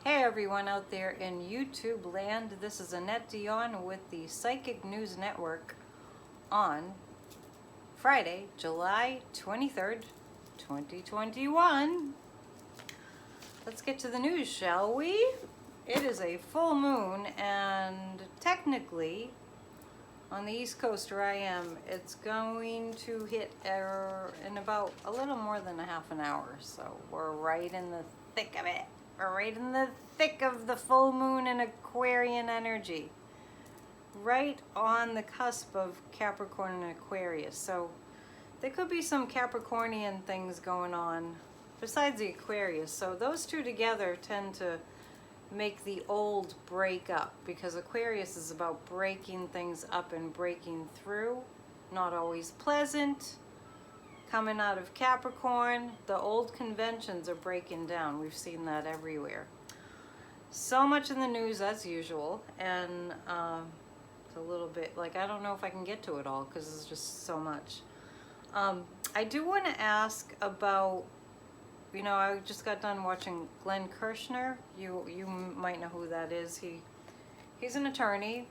Hey everyone out there in YouTube land, this is Annette Dion with the Psychic News Network on Friday, July 23rd, 2021. Let's get to the news, shall we? It is a full moon and technically on the East Coast where I am, it's going to hit in about a little more than a half an hour, so we're right in the thick of it. We're right in the thick of the full moon and Aquarian energy. Right on the cusp of Capricorn and Aquarius. So there could be some Capricornian things going on besides the Aquarius. So those two together tend to make the old break up, because Aquarius is about breaking things up and breaking through. Not always pleasant. Coming out of Capricorn, the old conventions are breaking down. We've seen that everywhere. So much in the news as usual, and it's a little bit like I don't know if I can get to it all because there's just so much. I do want to ask about, I just got done watching Glenn Kirshner. You might know who that is. He's an attorney,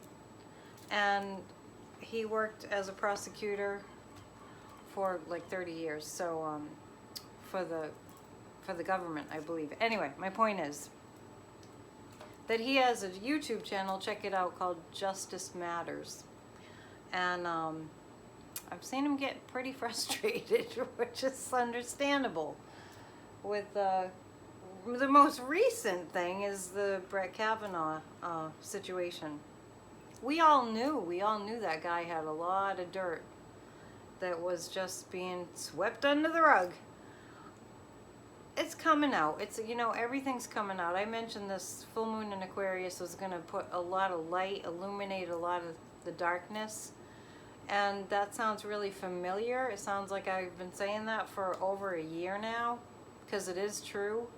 and he worked as a prosecutor for like 30 years, so for the government, I believe. Anyway, my point is that he has a YouTube channel, check it out, called Justice Matters, and I've seen him get pretty frustrated, which is understandable. With the most recent thing is the Brett Kavanaugh situation. We all knew that guy had a lot of dirt that was just being swept under the rug. It's coming out. It's, everything's coming out. I mentioned this full moon in Aquarius was going to put a lot of light, illuminate a lot of the darkness. And that sounds really familiar. It sounds like I've been saying that for over a year now, because it is true.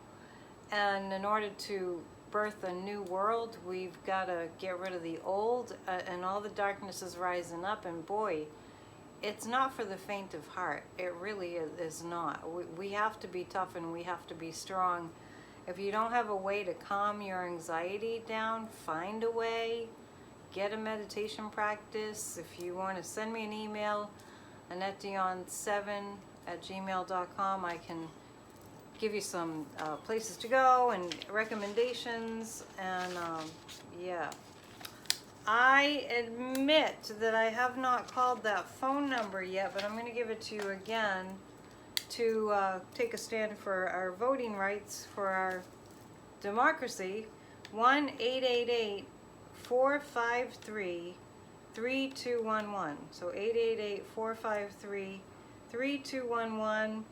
And in order to birth a new world, we've got to get rid of the old, and all the darkness is rising up, and boy, it's not for the faint of heart. It really is not. We have to be tough and we have to be strong. If you don't have a way to calm your anxiety down, find a way. Get a meditation practice. If you want to send me an email, AnnetteDion7@gmail.com, I can give you some places to go and recommendations. And yeah. I admit that I have not called that phone number yet, but I'm going to give it to you again to take a stand for our voting rights, for our democracy. 1-888-453-3211. So 888-453-3211.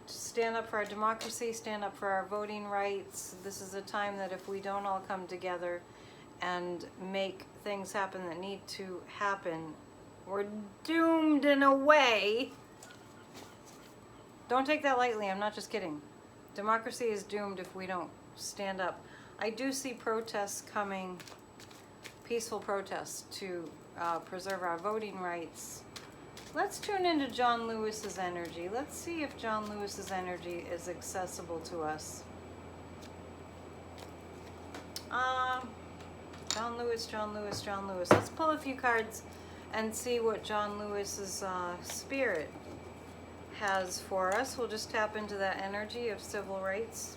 Stand up for our democracy, stand up for our voting rights. This is a time that if we don't all come together and make things happen that need to happen, we're doomed in a way. Don't take that lightly, I'm not just kidding. Democracy is doomed if we don't stand up. I do see protests coming, peaceful protests to preserve our voting rights. Let's tune into John Lewis's energy. Let's see if John Lewis's energy is accessible to us. John Lewis. Let's pull a few cards and see what John Lewis's spirit has for us. We'll just tap into that energy of civil rights,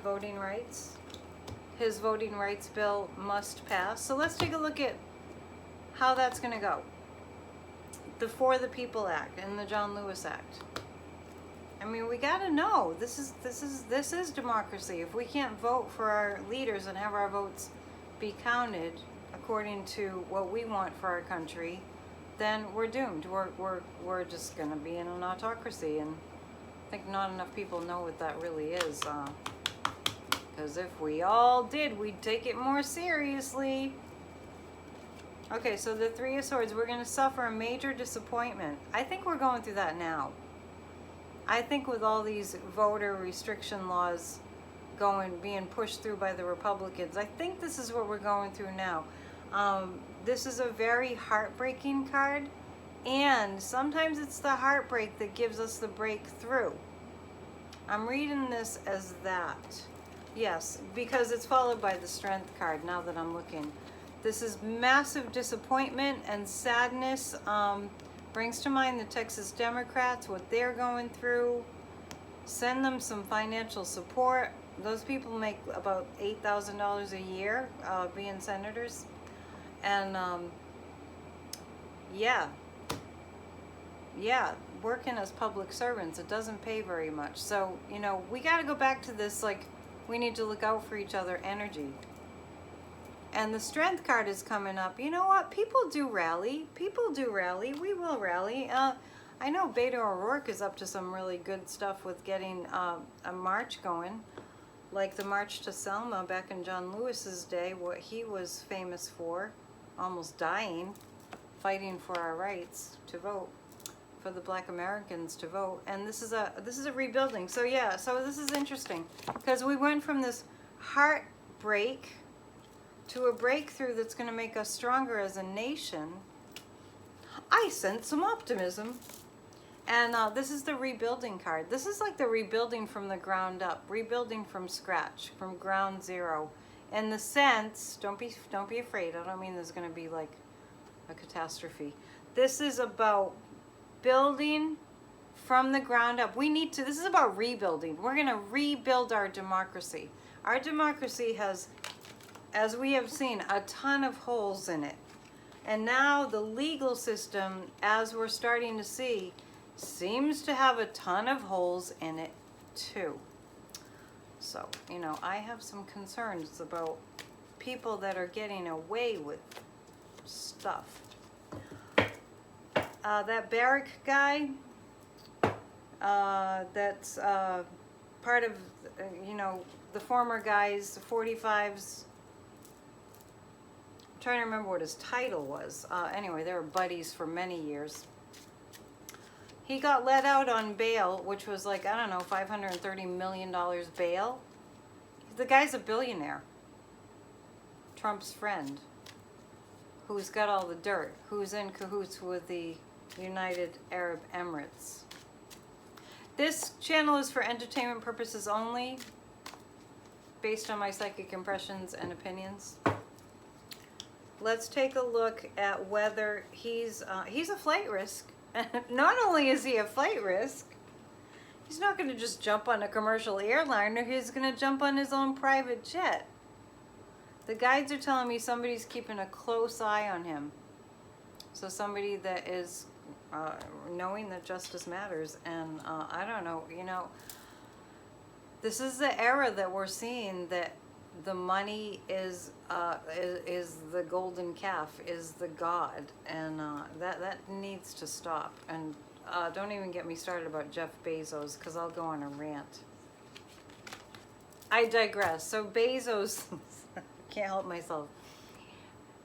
voting rights. His voting rights bill must pass. So let's take a look at how that's going to go. The For the People Act and the John Lewis Act. I mean, we got to know this is democracy. If we can't vote for our leaders and have our votes be counted according to what we want for our country, then we're doomed. We're just going to be in an autocracy, and I think not enough people know what that really is. Because if we all did, we'd take it more seriously. Okay, so the Three of Swords, we're going to suffer a major disappointment. I think we're going through that now. I think with all these voter restriction laws being pushed through by the Republicans, I think this is what we're going through now. This is a very heartbreaking card, and sometimes it's the heartbreak that gives us the breakthrough. I'm reading this as that. Yes, because it's followed by the strength card now that I'm looking. This is massive disappointment and sadness. Brings to mind the Texas Democrats, what they're going through. Send them some financial support. Those people make about $8,000 a year being senators. And yeah, working as public servants, it doesn't pay very much. So, you know, we got to go back to this, like, we need to look out for each other energy. And the strength card is coming up. You know what? People do rally. People do rally. We will rally. I know Beto O'Rourke is up to some really good stuff with getting a march going. Like the March to Selma back in John Lewis's day, what he was famous for, almost dying, fighting for our rights to vote, for the Black Americans to vote. And this is a rebuilding. So yeah, so this is interesting because we went from this heartbreak to a breakthrough that's going to make us stronger as a nation. I sense some optimism. And this is the rebuilding card. This is like the rebuilding from the ground up, rebuilding from scratch, from ground zero. In the sense, don't be afraid. I don't mean there's going to be like a catastrophe. This is about building from the ground up. This is about rebuilding. We're going to rebuild our democracy. Our democracy has, as we have seen, a ton of holes in it. And now the legal system, as we're starting to see, seems to have a ton of holes in it too. So, you know, I have some concerns about people that are getting away with stuff. That Barrick guy, that's part of, you know, the former guys, 45s. I'm trying to remember what his title was. Anyway, they were buddies for many years. He got let out on bail, which was like, I don't know, $530 million bail. The guy's a billionaire. Trump's friend. Who's got all the dirt. Who's in cahoots with the United Arab Emirates. This channel is for entertainment purposes only, based on my psychic impressions and opinions. Let's take a look at whether he's a flight risk. Not only is he a flight risk, he's not going to just jump on a commercial airliner, he's going to jump on his own private jet. The guides are telling me somebody's keeping a close eye on him. So somebody that is knowing that justice matters. And I don't know, you know, this is the era that we're seeing that the money is the golden calf, is the god, and that needs to stop. And don't even get me started about Jeff Bezos, because I'll go on a rant. I digress. So Bezos, can't help myself.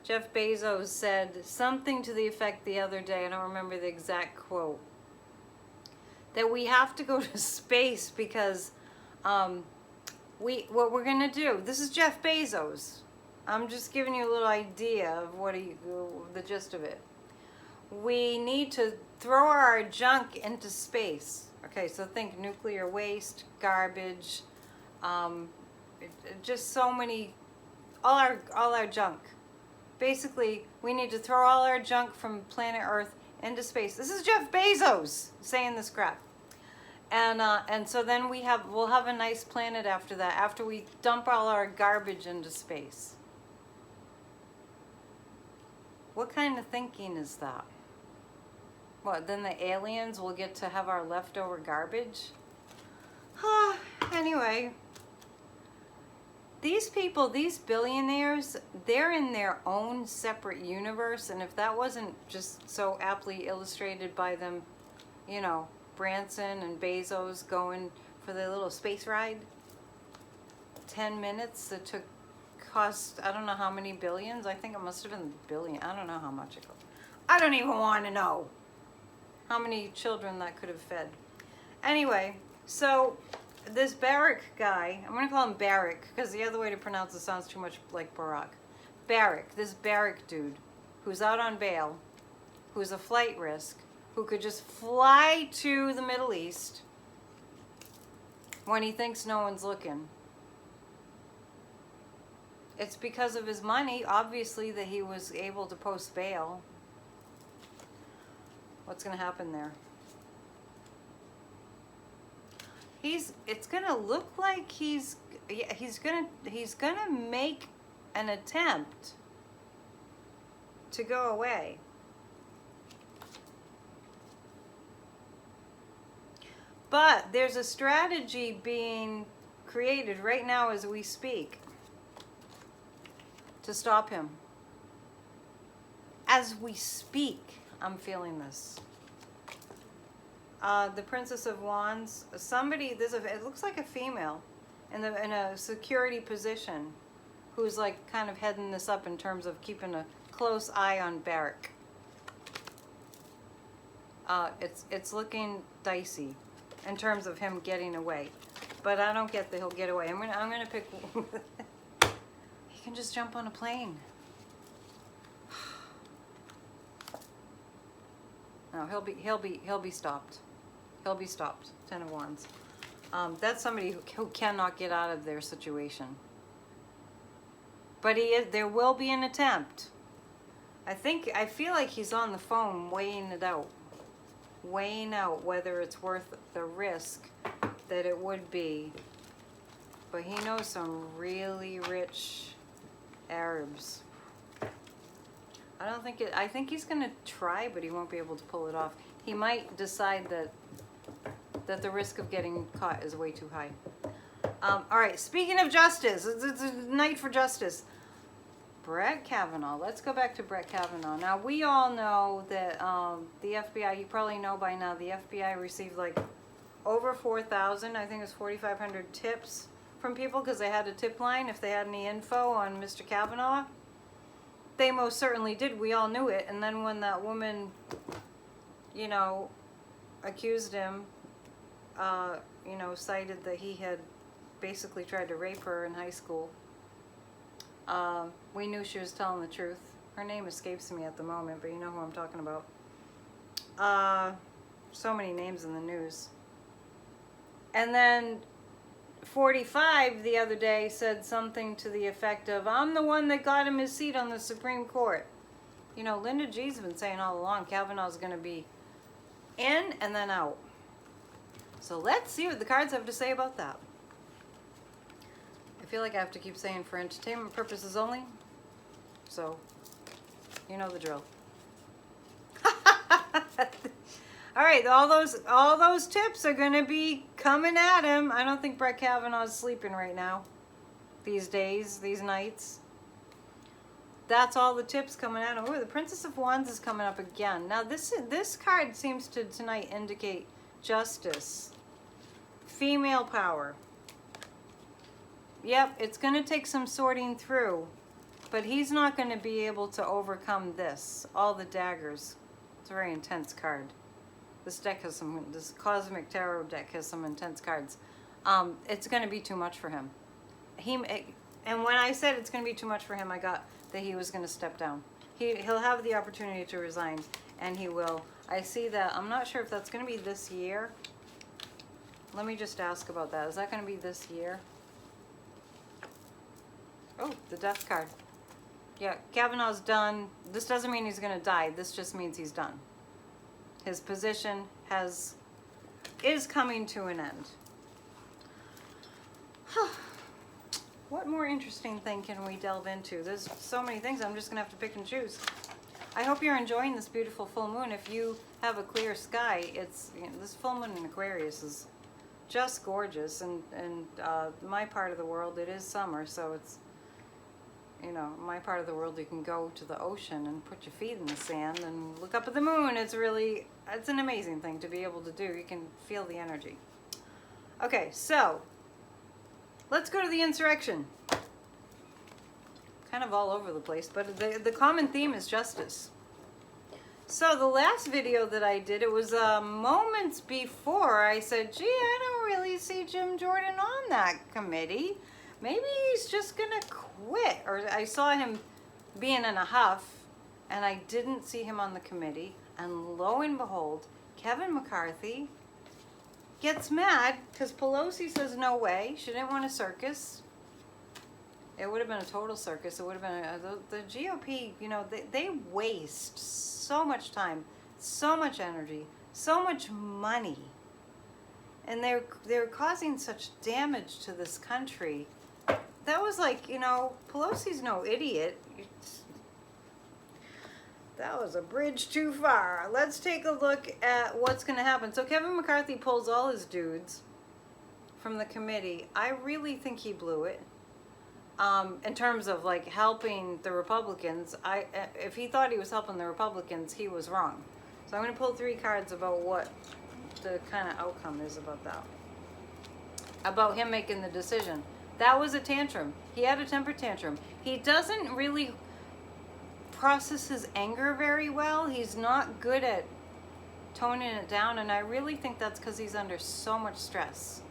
Jeff Bezos said something to the effect the other day, I don't remember the exact quote, that we have to go to space because what we're gonna do, this is Jeff Bezos. I'm just giving you a little idea of the gist of it. We need to throw our junk into space. Okay, so think nuclear waste, garbage, just so many, all our junk. Basically, we need to throw all our junk from planet Earth into space. This is Jeff Bezos saying this crap. And so then we'll have a nice planet after that, after we dump all our garbage into space. What kind of thinking is that? What, then the aliens will get to have our leftover garbage? Anyway, these people, these billionaires, they're in their own separate universe, and if that wasn't just so aptly illustrated by them, you know, Branson and Bezos going for their little space ride, 10 minutes that cost, I don't know how many billions. I think it must have been a billion. I don't know how much it cost. I don't even want to know how many children that could have fed. Anyway, so this Barrick guy, I'm going to call him Barrick because the other way to pronounce it sounds too much like Barack. Barrick, this Barrick dude who's out on bail, who's a flight risk, who could just fly to the Middle East when he thinks no one's looking. It's because of his money, obviously, that he was able to post bail. What's going to happen there? It's going to look like he's gonna make an attempt to go away. But there's a strategy being created right now as we speak to stop him. As we speak, I'm feeling this. The Princess of Wands, it looks like a female in a security position who's like kind of heading this up in terms of keeping a close eye on Barrick. It's looking dicey in terms of him getting away, but I don't get that he'll get away. I'm gonna pick. He can just jump on a plane. No, he'll be stopped. He'll be stopped. 10 of Wands. That's somebody who cannot get out of their situation. But there will be an attempt. I feel like he's on the phone weighing it out. Weighing out whether it's worth the risk that it would be. But he knows some really rich Arabs. I think he's going to try, but he won't be able to pull it off. He might decide that the risk of getting caught is way too high. All right, speaking of justice, it's a night for justice. Brett Kavanaugh. Let's go back to Brett Kavanaugh. Now, we all know that the FBI, you probably know by now, the FBI received like over 4,000, I think it was 4,500 tips from people because they had a tip line if they had any info on Mr. Kavanaugh. They most certainly did. We all knew it. And then when that woman, accused him, cited that he had basically tried to rape her in high school, we knew she was telling the truth. Her name escapes me at the moment, but you know who I'm talking about. So many names in the news. And then 45 the other day said something to the effect of, I'm the one that got him his seat on the Supreme Court. Linda G's been saying all along Kavanaugh's going to be in and then out. So let's see what the cards have to say about that. I feel like I have to keep saying for entertainment purposes only. So, you know the drill. All right, all those tips are going to be coming at him. I don't think Brett Kavanaugh's sleeping right now. These days, these nights. That's all the tips coming at him. Oh, the Princess of Wands is coming up again. Now, this card seems to tonight indicate justice. Female power. Yep, it's going to take some sorting through. But he's not going to be able to overcome this. All the daggers. It's a very intense card. This Cosmic Tarot deck has some intense cards. It's going to be too much for him. And when I said it's going to be too much for him, I got that he was going to step down. He'll have the opportunity to resign, and he will. I see that. I'm not sure if that's going to be this year. Let me just ask about that. Is that going to be this year? Oh, the Death card. Yeah, Kavanaugh's done. This doesn't mean he's going to die. This just means he's done. His position is coming to an end. What more interesting thing can we delve into? There's so many things. I'm just going to have to pick and choose. I hope you're enjoying this beautiful full moon. If you have a clear sky, this full moon in Aquarius is just gorgeous. And my part of the world, it is summer, so it's, my part of the world, you can go to the ocean and put your feet in the sand and look up at the moon. It's an amazing thing to be able to do. You can feel the energy. Okay, so let's go to the insurrection. Kind of all over the place, but the common theme is justice. So the last video that I did, it was moments before I said, gee, I don't really see Jim Jordan on that committee. Maybe he's just going to quit. Or I saw him being in a huff, and I didn't see him on the committee. And lo and behold, Kevin McCarthy gets mad because Pelosi says no way. She didn't want a circus. It would have been a total circus. It would have been the GOP. You know, they waste so much time, so much energy, so much money, and they're causing such damage to this country. That was like, you know, Pelosi's no idiot. That was a bridge too far. Let's take a look at what's going to happen. So Kevin McCarthy pulls all his dudes from the committee. I really think he blew it. In terms of like helping the Republicans, if he thought he was helping the Republicans, he was wrong. So I'm going to pull 3 cards about what the kind of outcome is about that. About him making the decision. That was a tantrum. He had a temper tantrum. He doesn't really process his anger very well. He's not good at toning it down, and I really think that's because he's under so much stress.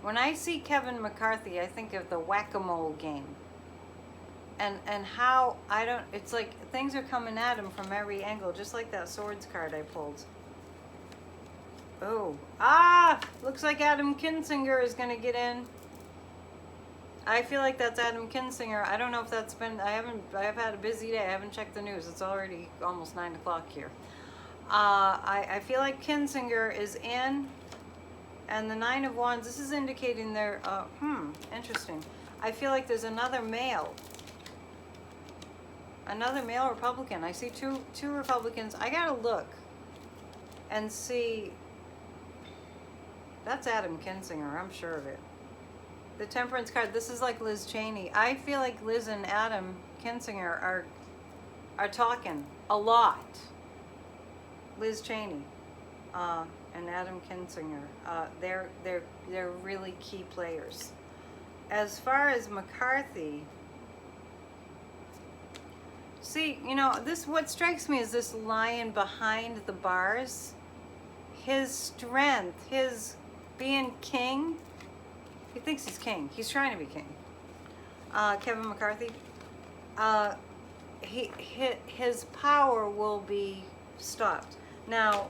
When I see Kevin McCarthy, I think of the whack-a-mole game. And how, it's like things are coming at him from every angle, just like that swords card I pulled. Oh, looks like Adam Kinzinger is going to get in. I feel like that's Adam Kinzinger. I don't know if that's been, I've had a busy day. I haven't checked the news. It's already almost 9 o'clock here. I feel like Kinzinger is in, and the 9 of Wands, this is indicating they're, interesting. I feel like there's another male Republican. I see two Republicans. I gotta look and see. That's Adam Kinzinger, I'm sure of it. The Temperance card, this is like Liz Cheney. I feel like Liz and Adam Kinzinger are talking a lot. Liz Cheney and Adam Kinzinger, they're really key players. As far as McCarthy, see, you know, what strikes me is this lion behind the bars. His strength, his being king. He thinks he's king. He's trying to be king. Kevin McCarthy. His power will be stopped. Now,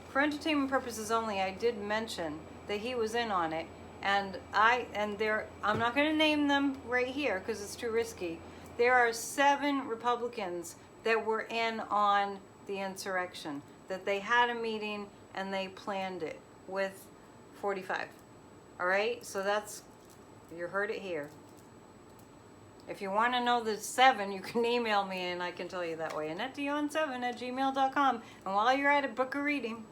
for entertainment purposes only, I did mention that he was in on it, and I'm not going to name them right here because it's too risky. There are 7 Republicans that were in on the insurrection, that they had a meeting and they planned it with 45. All right, so you heard it here. If you want to know the 7, you can email me and I can tell you that way. AnnetteDion7@gmail.com. And while you're at it, book a reading.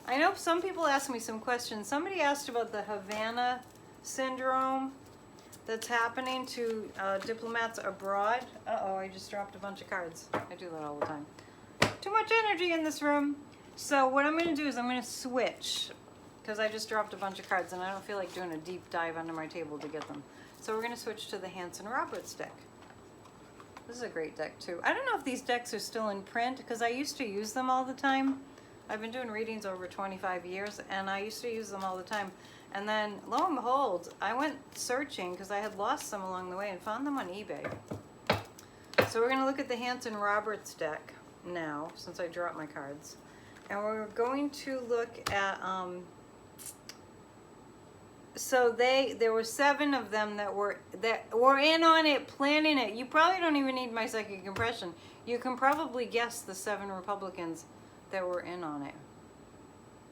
I know some people ask me some questions. Somebody asked about the Havana syndrome that's happening to diplomats abroad. Uh-oh, I just dropped a bunch of cards. I do that all the time. Too much energy in this room. So what I'm going to do is I'm going to switch, because I just dropped a bunch of cards and I don't feel like doing a deep dive under my table to get them. So we're going to switch to the Hansen Roberts deck. This is a great deck too. I don't know if these decks are still in print, because I used to use them all the time. I've been doing readings over 25 years and I used to use them all the time. And then lo and behold, I went searching because I had lost some along the way and found them on eBay. So we're going to look at the Hansen Roberts deck now, since I dropped my cards. And we're going to look at, so there were 7 of them that were in on it, planning it. You probably don't even need my psychic impression. You can probably guess the 7 Republicans that were in on it.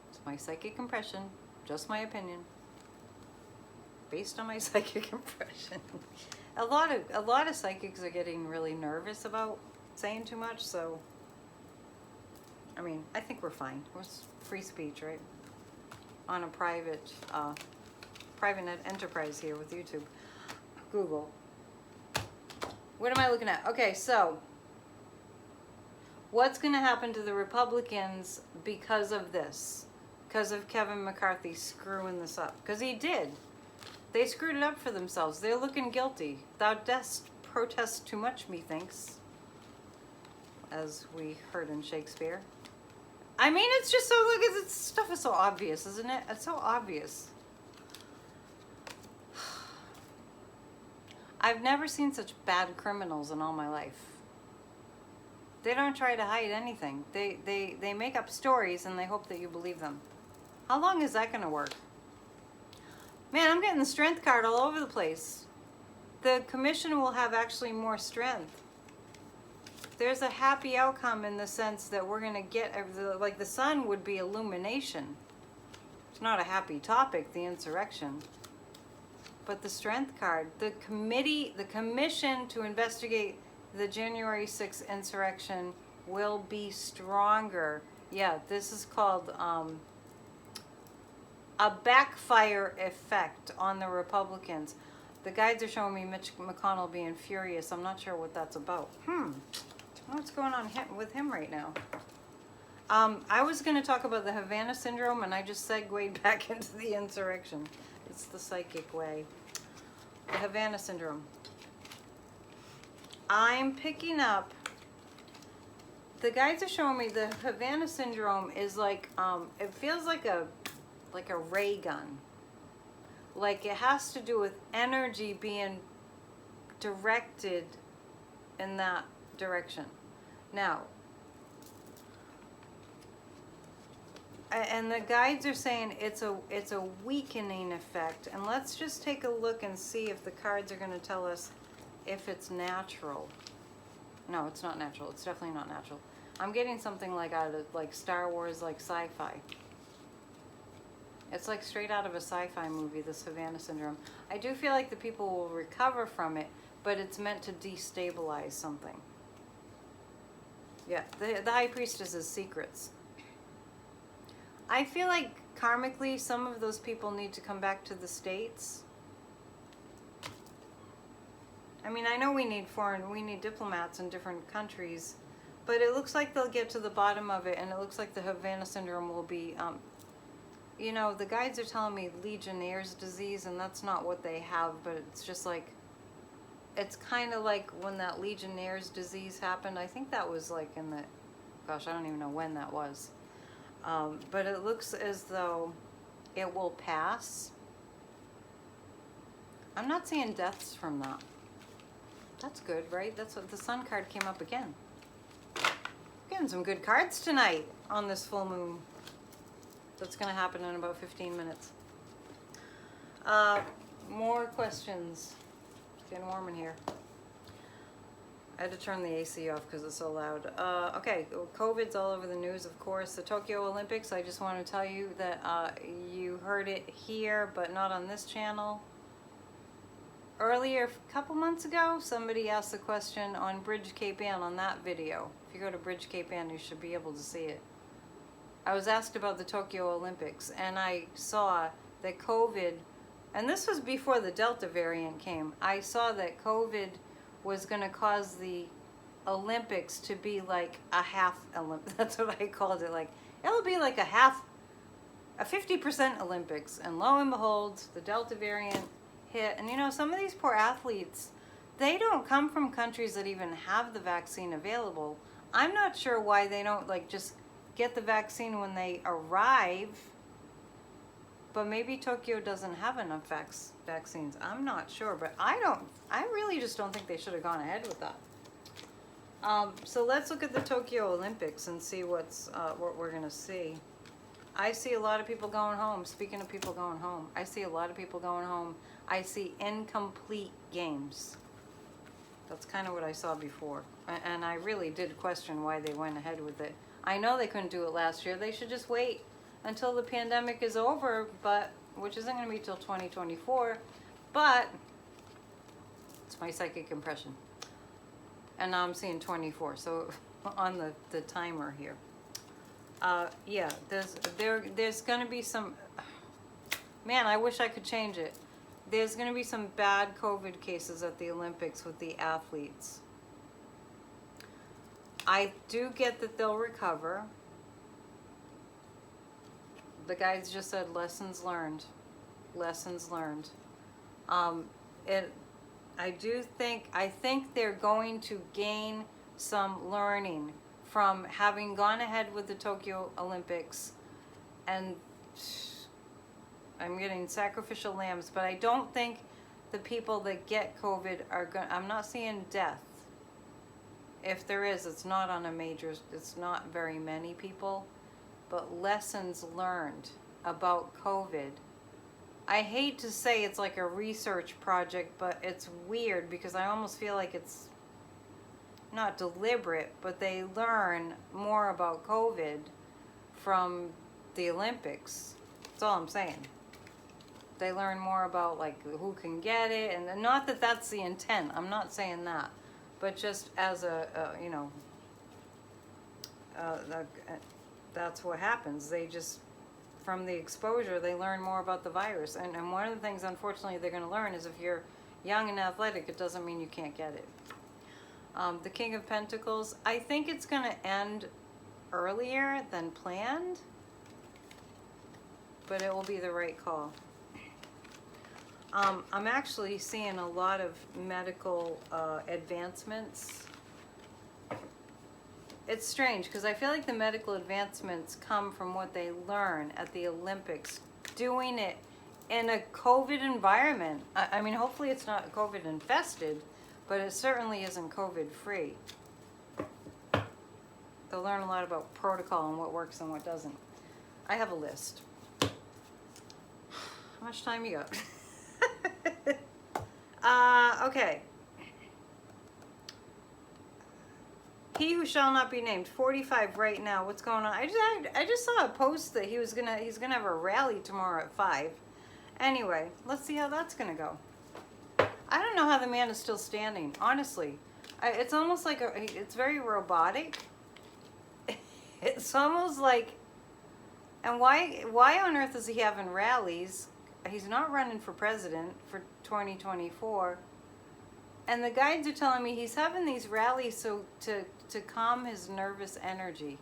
It's my psychic impression, just my opinion, based on my psychic impression. A lot of psychics are getting really nervous about saying too much, so I mean, I think we're fine. It's free speech, right? On a private enterprise here with YouTube. Google. What am I looking at? Okay, so what's going to happen to the Republicans because of this? Because of Kevin McCarthy screwing this up? Because he did. They screwed it up for themselves. They're looking guilty. Thou dost protest too much, methinks, as we heard in Shakespeare. I mean, it's just so, look, this stuff is so obvious, isn't it? It's so obvious. I've never seen such bad criminals in all my life. They don't try to hide anything. They make up stories and they hope that you believe them. How long is that going to work? Man, I'm getting the strength card all over the place. the commission will have actually more strength. There's a happy outcome in the sense that we're going to get, like the sun would be illumination. It's not a happy topic, the insurrection. But the strength card, the commission to investigate the January 6th insurrection will be stronger. Yeah, this is called a backfire effect on the Republicans. The guides are showing me Mitch McConnell being furious. I'm not sure what that's about. What's going on with him right now? I was going to talk about the Havana syndrome, and I just segued back into the insurrection. It's the psychic way. The Havana syndrome. I'm picking up, the guides are showing me the Havana syndrome is like, it feels like a ray gun. Like it has to do with energy being directed in that direction. Now, and the guides are saying it's a weakening effect, and let's just take a look and see if the cards are going to tell us if it's natural. No, it's not natural. It's definitely not natural. I'm getting something like out of like Star Wars, like sci-fi. It's like straight out of a sci-fi movie, this Havana syndrome. I do feel like the people will recover from it, but it's meant to destabilize something. Yeah, the High Priestess is secrets. I feel like karmically some of those people need to come back to the States. I mean, I know we need diplomats in different countries, but it looks like they'll get to the bottom of it, and it looks like the Havana syndrome will be, you know, the guides are telling me Legionnaire's disease, and that's not what they have, but it's just like, it's kind of like when that Legionnaire's disease happened. I think that was like in the, gosh, I don't even know when that was. But it looks as though it will pass. I'm not seeing deaths from that. That's good, right? That's what the Sun card came up again. Getting some good cards tonight on this full moon. That's going to happen in about 15 minutes. More questions. It's getting warm in here. I had to turn the AC off because it's so loud. Okay, COVID's all over the news, of course. The Tokyo Olympics, I just want to tell you that you heard it here, but not on this channel. Earlier, a couple months ago, somebody asked a question on Bridge Cape Ann on that video. If you go to Bridge Cape Ann, you should be able to see it. I was asked about the Tokyo Olympics, and I saw that COVID, and this was before the Delta variant came, I saw that COVID was going to cause the Olympics to be like a half Olympics. That's what I called it. Like, it'll be like a 50% Olympics. And lo and behold, the Delta variant hit. And you know, some of these poor athletes, they don't come from countries that even have the vaccine available. I'm not sure why they don't like just get the vaccine when they arrive. But maybe Tokyo doesn't have enough vaccines. I'm not sure, but I really just don't think they should have gone ahead with that. So let's look at the Tokyo Olympics and see what we're gonna see. I see a lot of people going home. Speaking of people going home, I see a lot of people going home. I see incomplete games. That's kind of what I saw before. And I really did question why they went ahead with it. I know they couldn't do it last year. They should just wait until the pandemic is over, but which isn't going to be till 2024, but it's my psychic impression. And now I'm seeing 24, so on the timer here. Yeah, there's going to be some, man, I wish I could change it. There's going to be some bad COVID cases at the Olympics with the athletes. I do get that they'll recover. The guys just said lessons learned. Lessons learned. I think they're going to gain some learning from having gone ahead with the Tokyo Olympics, and I'm getting sacrificial lambs, but I don't think the people that get COVID are going, I'm not seeing death. If there is, it's not on a major, it's not very many people. But lessons learned about COVID I hate to say it's like a research project, but it's weird because I almost feel like it's not deliberate, but they learn more about COVID from the Olympics. That's all I'm saying. They learn more about like who can get it, and not that that's the intent. I'm not saying that, but just as that's what happens. They just, from the exposure, they learn more about the virus. And one of the things, unfortunately, they're going to learn is if you're young and athletic, it doesn't mean you can't get it. The King of Pentacles, I think it's going to end earlier than planned, but it will be the right call. I'm actually seeing a lot of medical advancements. It's strange because I feel like the medical advancements come from what they learn at the Olympics, doing it in a COVID environment. I mean, hopefully it's not COVID infested, but it certainly isn't COVID free. They'll learn a lot about protocol and what works and what doesn't. I have a list. How much time you got? Okay. He who shall not be named, 45 right now. What's going on? I just saw a post that he's gonna have a rally tomorrow at 5. Anyway, let's see how that's gonna go. I don't know how the man is still standing. Honestly, it's almost like it's very robotic. It's almost like, and why on earth is he having rallies? He's not running for president for 2024. And the guides are telling me he's having these rallies so to calm his nervous energy.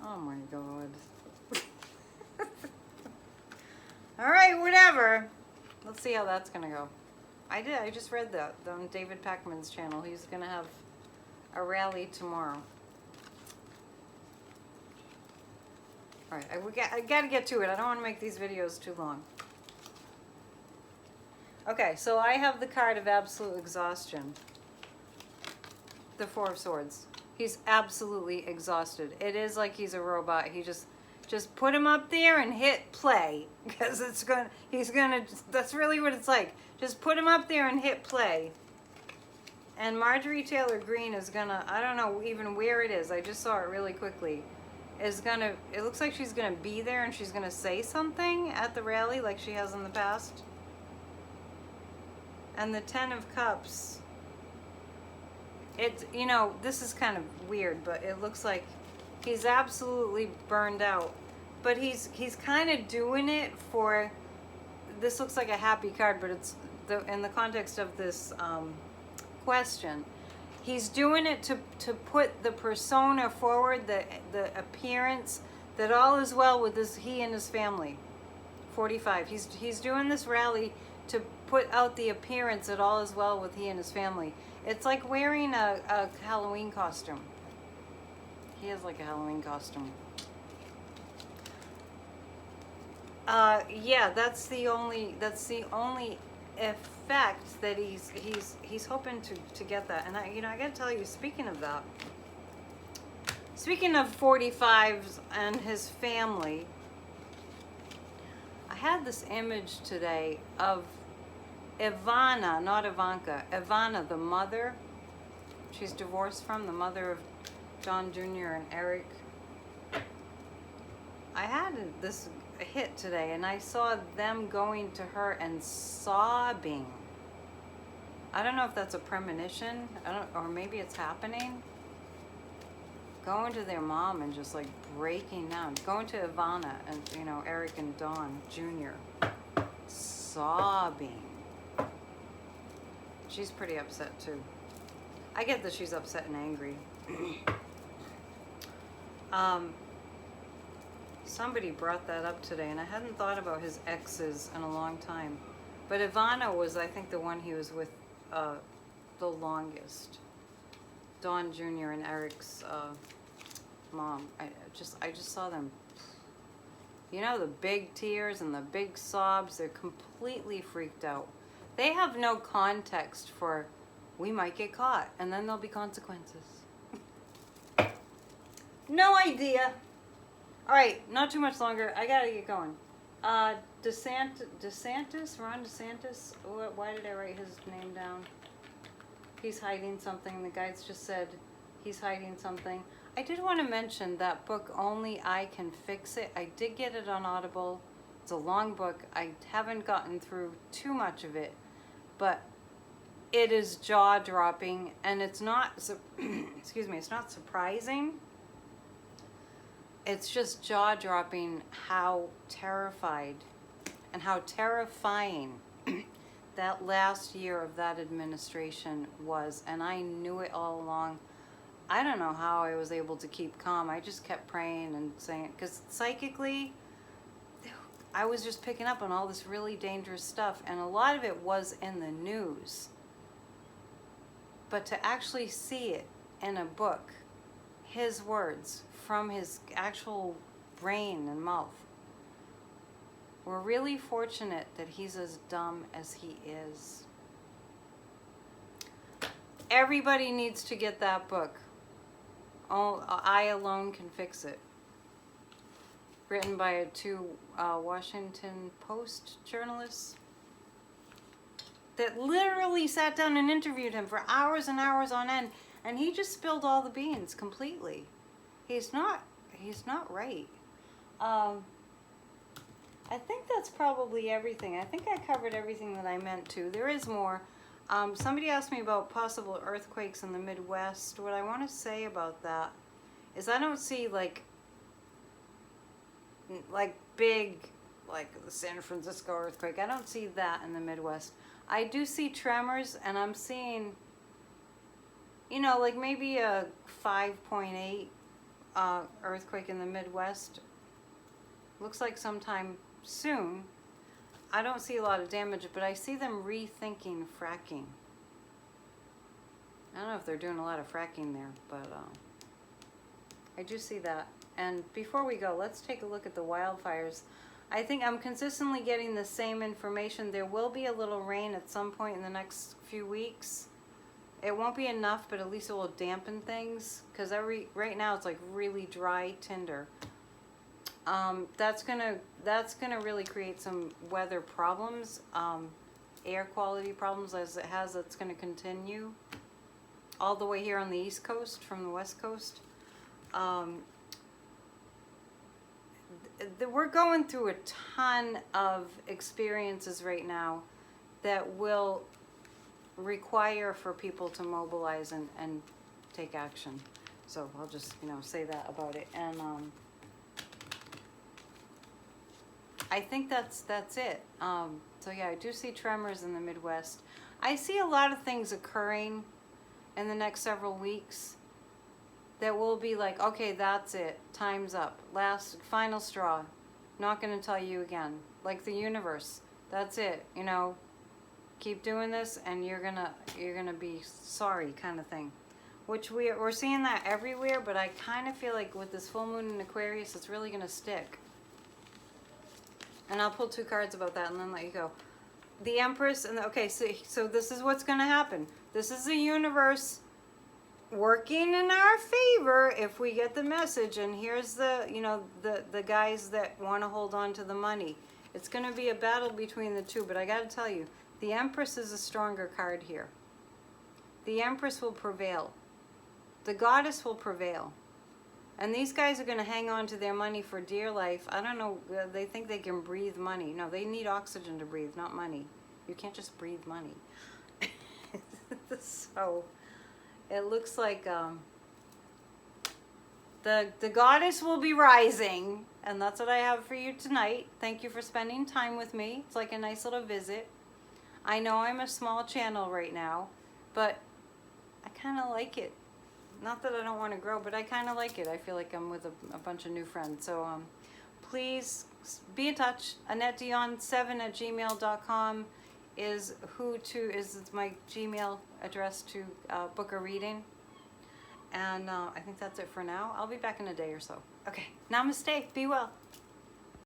Oh my God. All right, whatever. Let's see how that's gonna go. I just read that on David Packman's channel. He's gonna have a rally tomorrow. All right, I gotta get to it. I don't want to make these videos too long. Okay, so I have the card of absolute exhaustion. The Four of Swords. He's absolutely exhausted. It is like he's a robot. He just put him up there and hit play, because that's really what it's like. Just put him up there and hit play. And Marjorie Taylor Greene is gonna, I don't know even where it is. I just saw it really quickly. It looks like she's gonna be there and she's gonna say something at the rally like she has in the past. And the 10 of Cups, it's, this is kind of weird, but it looks like he's absolutely burned out. But he's kind of doing it for, this looks like a happy card, but it's in the context of this question. He's doing it to put the persona forward, the appearance, that all is well with he and his family. 45. He's doing this rally to put out the appearance that all is well with he and his family. It's like wearing a Halloween costume. He has like a Halloween costume. Yeah, that's the only effect that he's hoping to get that. And I gotta tell you, speaking of that, speaking of 45s and his family, I had this image today of Ivana, not Ivanka, Ivana, the mother. She's divorced from the mother of John Jr. and Eric. I had this hit today, and I saw them going to her and sobbing. I don't know if that's a premonition, or maybe it's happening. Going to their mom and just like breaking down. Going to Ivana and Eric and Dawn Jr. sobbing. She's pretty upset too. I get that she's upset and angry. Somebody brought that up today, and I hadn't thought about his exes in a long time. But Ivana was, I think, the one he was with the longest. Dawn Jr. and Eric's mom. I just saw them. The big tears and the big sobs. They're completely freaked out. They have no context for, we might get caught, and then there'll be consequences. No idea. All right, not too much longer. I gotta get going. Ron DeSantis. Why did I write his name down? He's hiding something. The guys just said he's hiding something. I did want to mention that book, Only I Can Fix It. I did get it on Audible. It's a long book. I haven't gotten through too much of it, but it is jaw-dropping, and it's not, excuse me, it's not surprising. It's just jaw-dropping how terrified and how terrifying that last year of that administration was, and I knew it all along. I don't know how I was able to keep calm. I just kept praying and saying, because psychically, I was just picking up on all this really dangerous stuff, and a lot of it was in the news. But to actually see it in a book, his words from his actual brain and mouth, we're really fortunate that he's as dumb as he is. Everybody needs to get that book. Oh, I Alone Can Fix It. Written by two Washington Post journalists that literally sat down and interviewed him for hours and hours on end, and he just spilled all the beans completely. He's not right. I think that's probably everything. I think I covered everything that I meant to. There is more. Somebody asked me about possible earthquakes in the Midwest. What I want to say about that is I don't see like big, like the San Francisco earthquake. I don't see that in the Midwest. I do see tremors, and I'm seeing, like maybe a 5.8 earthquake in the Midwest. Looks like sometime soon. I don't see a lot of damage, but I see them rethinking fracking. I don't know if they're doing a lot of fracking there, but I do see that. And before we go, let's take a look at the wildfires. I think I'm consistently getting the same information. There will be a little rain at some point in the next few weeks. It won't be enough, but at least it will dampen things, because right now it's like really dry tinder. That's gonna really create some weather problems, air quality problems, as it has. That's gonna continue all the way here on the East Coast from the West Coast. We're going through a ton of experiences right now that will require for people to mobilize and take action. So I'll just say that about it. And I think that's it. So yeah, I do see tremors in the Midwest. I see a lot of things occurring in the next several weeks that will be like, okay, that's it, time's up, final straw, not going to tell you again. Like the universe, that's it, keep doing this and you're gonna be sorry, kind of thing. Which we're seeing that everywhere, but I kind of feel like with this full moon in Aquarius, it's really going to stick. And I'll pull 2 cards about that and then let you go. The Empress and okay, so this is what's going to happen. This is the universe working in our favor if we get the message. And here's the guys that want to hold on to the money. It's going to be a battle between the two, but I got to tell you, the Empress is a stronger card here. The Empress will prevail. The Goddess will prevail. And these guys are going to hang on to their money for dear life. I don't know, they think they can breathe money. No, they need oxygen to breathe, not money. You can't just breathe money. So, it looks like the Goddess will be rising. And that's what I have for you tonight. Thank you for spending time with me. It's like a nice little visit. I know I'm a small channel right now, but I kind of like it. Not that I don't want to grow, but I kind of like it. I feel like I'm with a bunch of new friends. So please be in touch. AnnetteDion7@gmail.com is my Gmail address to book a reading. And I think that's it for now. I'll be back in a day or so. Okay, namaste. Be well.